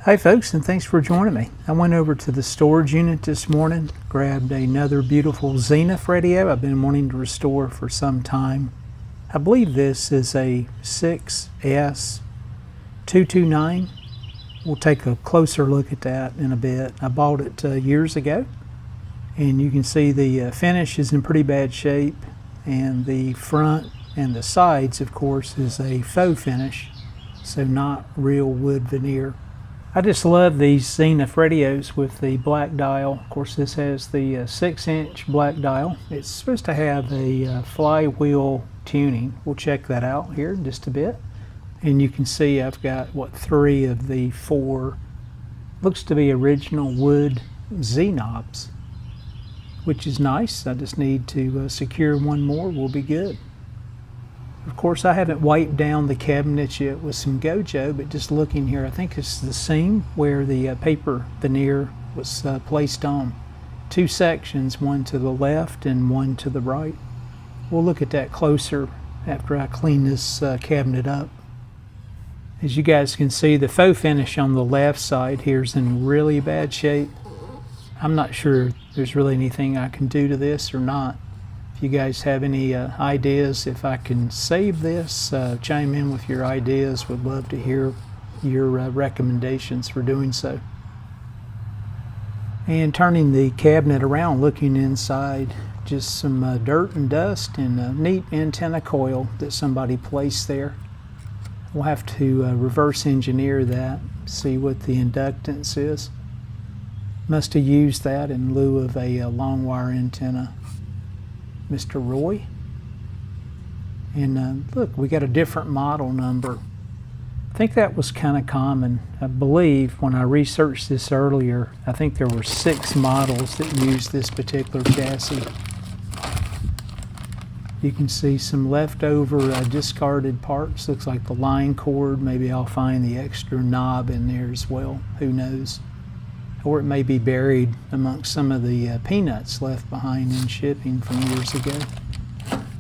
Hi folks, and thanks for joining me. I went over to the storage unit this morning, grabbed another beautiful Zenith radio I've been wanting to restore for some time. I believe this is a 6S229. We'll take a closer look at that in a bit. I bought it years ago, and you can see the finish is in pretty bad shape, and the front and the sides, of course, is a faux finish, so not real wood veneer. I just love these Zenith radios with the black dial. Of course, this has the 6-inch black dial. It's supposed to have a flywheel tuning. We'll check that out here in just a bit. And you can see I've got, 3 of the 4, looks to be original wood Z-knobs, which is nice. I just need to secure one more, we'll be good. Of course, I haven't wiped down the cabinets yet with some Gojo, but just looking here, I think it's the seam where the paper veneer was placed on. 2 sections, one to the left and one to the right. We'll look at that closer after I clean this cabinet up. As you guys can see, the faux finish on the left side here is in really bad shape. I'm not sure there's really anything I can do to this or not. If you guys have any ideas, if I can save this, chime in with your ideas. Would love to hear your recommendations for doing so. And turning the cabinet around, looking inside, just some dirt and dust and a neat antenna coil that somebody placed there. We'll have to reverse engineer that, see what the inductance is. Must have used that in lieu of a long wire antenna. Mr. Roy. And look, we got a different model number. I think that was kind of common. I believe when I researched this earlier, I think there were 6 models that used this particular chassis. You can see some leftover discarded parts. Looks like the line cord. Maybe I'll find the extra knob in there as well. Who knows? Or it may be buried amongst some of the peanuts left behind in shipping from years ago.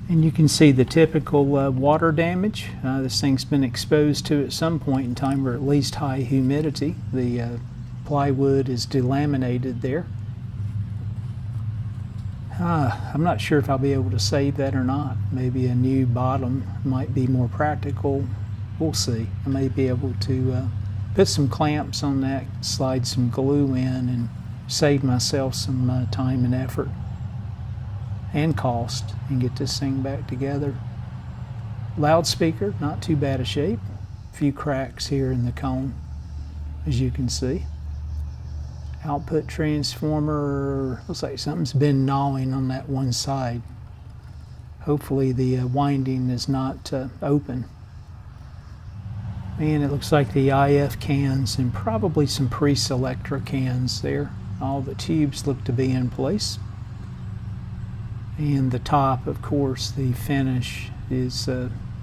And you can see the typical water damage. This thing's been exposed to at some point in time, or at least high humidity. The plywood is delaminated there. I'm not sure if I'll be able to save that or not. Maybe a new bottom might be more practical. We'll see. I may be able to put some clamps on that, slide some glue in, and save myself some time and effort and cost and get this thing back together. Loudspeaker, not too bad a shape. A few cracks here in the cone, as you can see. Output transformer, looks like something's been gnawing on that one side. Hopefully the winding is not open. And it looks like the IF cans and probably some pre-selector cans there. All the tubes look to be in place. And the top, of course, the finish is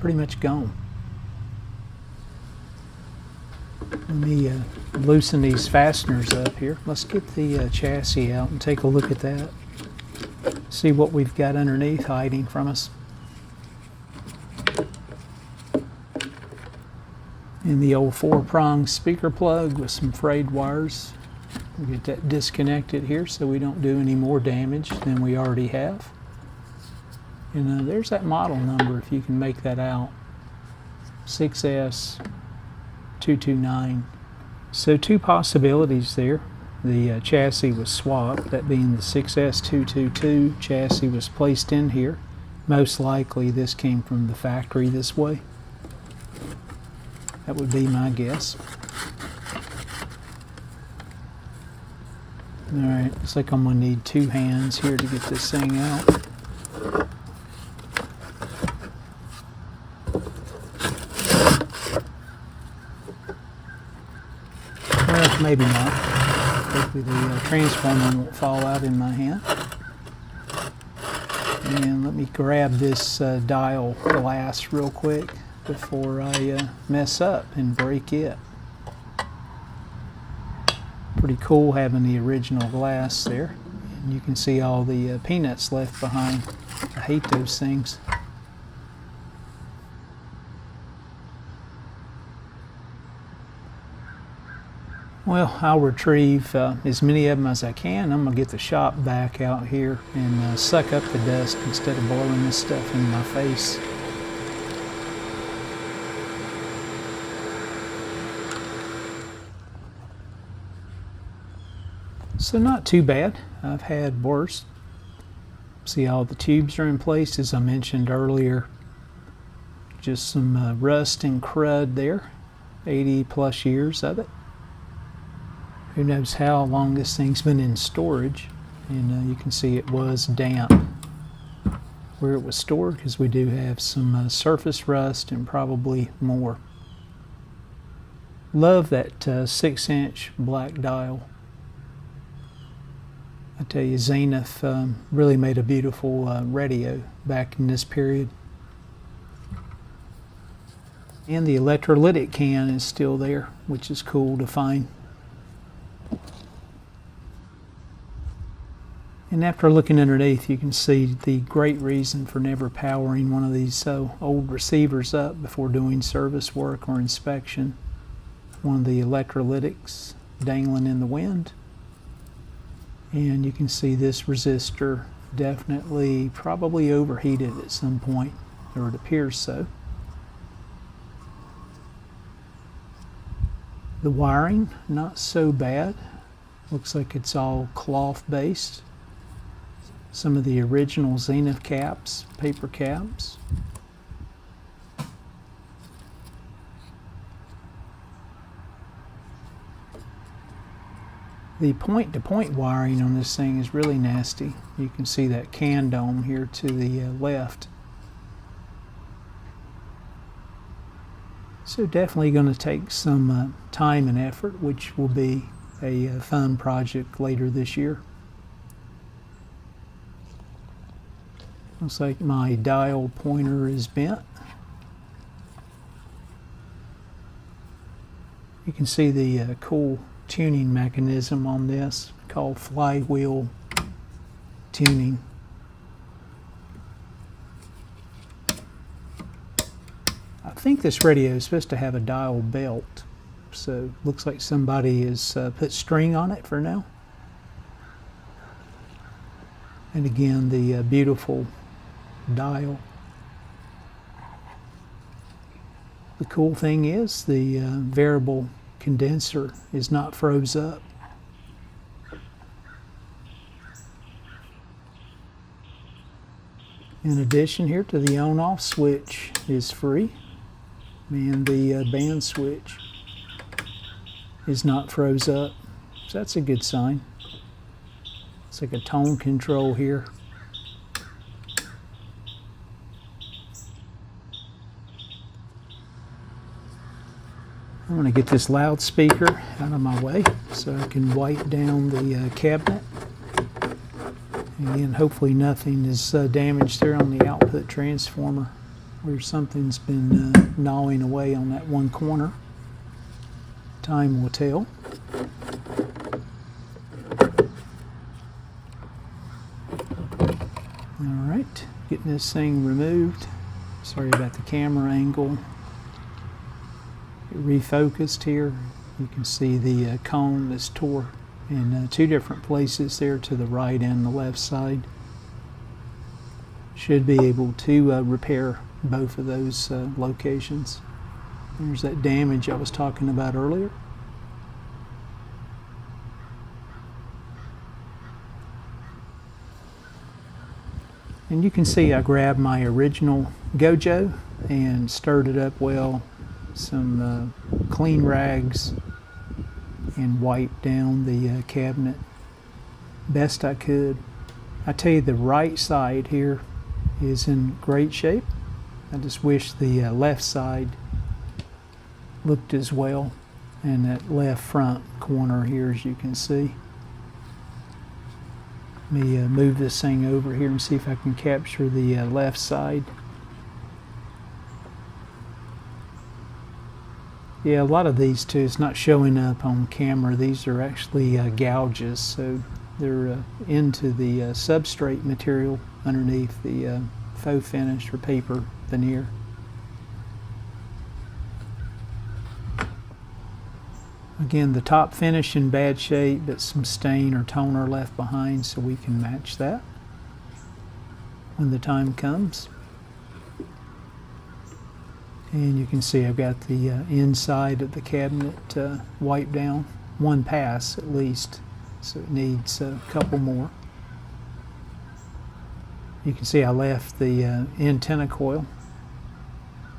pretty much gone. Let me loosen these fasteners up here. Let's get the chassis out and take a look at that. See what we've got underneath hiding from us. And the old 4-prong speaker plug with some frayed wires. We'll get that disconnected here so we don't do any more damage than we already have. And there's that model number if you can make that out. 6S229. So 2 possibilities there. The chassis was swapped, that being the 6S222 chassis was placed in here. Most likely this came from the factory this way. That would be my guess. Alright, looks like I'm going to need 2 hands here to get this thing out. Well, maybe not. Hopefully the transformer won't fall out in my hand. And let me grab this dial glass real quick before I mess up and break it. Pretty cool having the original glass there. And you can see all the peanuts left behind. I hate those things. Well, I'll retrieve as many of them as I can. I'm going to get the shop vac out here and suck up the dust instead of blowing this stuff in my face. So not too bad. I've had worse. See, all the tubes are in place as I mentioned earlier. Just some rust and crud there. 80 plus years of it. Who knows how long this thing's been in storage. And you can see it was damp where it was stored, because we do have some surface rust and probably more. Love that 6-inch black dial. I tell you, Zenith really made a beautiful radio back in this period. And the electrolytic can is still there, which is cool to find. And after looking underneath, you can see the great reason for never powering one of these old receivers up before doing service work or inspection. One of the electrolytics dangling in the wind. And you can see this resistor definitely probably overheated at some point, or it appears so. The wiring, not so bad. Looks like it's all cloth based. Some of the original Zenith caps, paper caps. The point-to-point wiring on this thing is really nasty. You can see that can dome here to the left. So definitely going to take some time and effort, which will be a fun project later this year. Looks like my dial pointer is bent. You can see the cool tuning mechanism on this called flywheel tuning. I think this radio is supposed to have a dial belt, so looks like somebody has put string on it for now. And again, the beautiful dial. The cool thing is the variable condenser is not froze up. In addition, here to the on-off switch is free, and the band switch is not froze up, so that's a good sign. It's like a tone control here. I'm going to get this loudspeaker out of my way so I can wipe down the cabinet. And hopefully nothing is damaged there on the output transformer, where something's been gnawing away on that one corner. Time will tell. Alright, getting this thing removed. Sorry about the camera angle. Refocused here. You can see the cone that's tore in two different places there, to the right and the left side. Should be able to repair both of those locations. There's that damage I was talking about earlier. And you can see I grabbed my original Gojo and stirred it up well, some clean rags, and wiped down the cabinet best I could. I tell you, the right side here is in great shape. I just wish the left side looked as well, and that left front corner here, as you can see. Let me move this thing over here and see if I can capture the left side. Yeah, a lot of these too, it's not showing up on camera. These are actually gouges, so they're into the substrate material underneath the faux finish or paper veneer. Again, the top finish in bad shape, but some stain or toner left behind, so we can match that when the time comes. And you can see I've got the inside of the cabinet wiped down, one pass at least, so it needs a couple more. You can see I left the antenna coil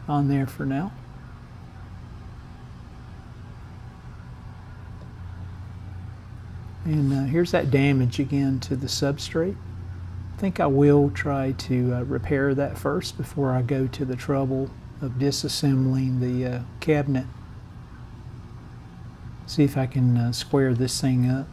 on there for now. And here's that damage again to the substrate. I think I will try to repair that first before I go to the trouble of disassembling the cabinet. See if I can square this thing up.